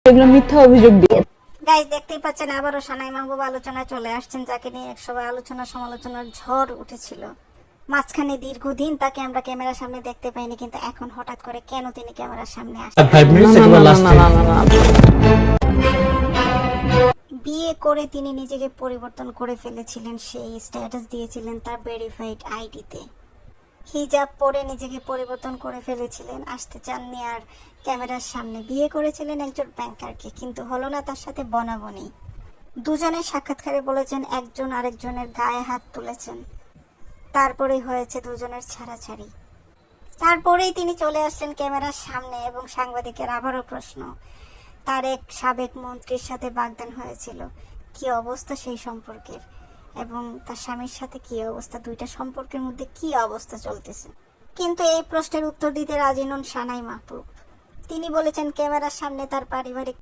এগুলো মিথ্যা অভিযোগ দিয়ে। গাইস, দেখতেই পাচ্ছেন আবারও সানাই মাহবুব আলোচনায় চলে আসছেন, যাকে নিয়ে একসবাই আলোচনা সমালোচনার ঝড় উঠেছিল। মাঝখানে দীর্ঘদিন তাকে আমরা ক্যামেরার সামনে দেখতে পাইনি, কিন্তু এখন হঠাৎ করে কেন তিনি ক্যামেরার সামনে আসেন? বিয়ে করে তিনি নিজেকে পরিবর্তন করে ফেলেছিলেন, সেই স্ট্যাটাস দিয়েছিলেন তার ভেরিফাইড আইডিতে। হিজাব পরে নিজেকে পরিবর্তন করে ফেলেছিলেন, আসতে চাননি আর ক্যামেরার সামনে। বিয়ে করেছিলেন একজন ব্যাংকারকে, কিন্তু হলো না তার সাথে বনাবনি। দুজনের সাক্ষাৎকারে বলেছেন একজন আরেকজনের গায়ে হাত তুলেছেন, তারপরেই হয়েছে দুজনের ছাড়াছাড়ি। তারপরেই তিনি চলে আসলেন ক্যামেরার সামনে এবং সাংবাদিকের আবারও প্রশ্ন, তার এক সাবেক মন্ত্রীর সাথে বাগদান হয়েছিল, কি অবস্থা সেই সম্পর্কের, এবং তার স্বামীর সাথে কি অবস্থা, দুইটা সম্পর্কের মধ্যে কি অবস্থা চলতেছে। কিন্তু এই প্রশ্নের উত্তর দিতে রাজি নন সানাই মাহবুব। তিনি বলেছেন ক্যামেরার সামনে তার পারিবারিক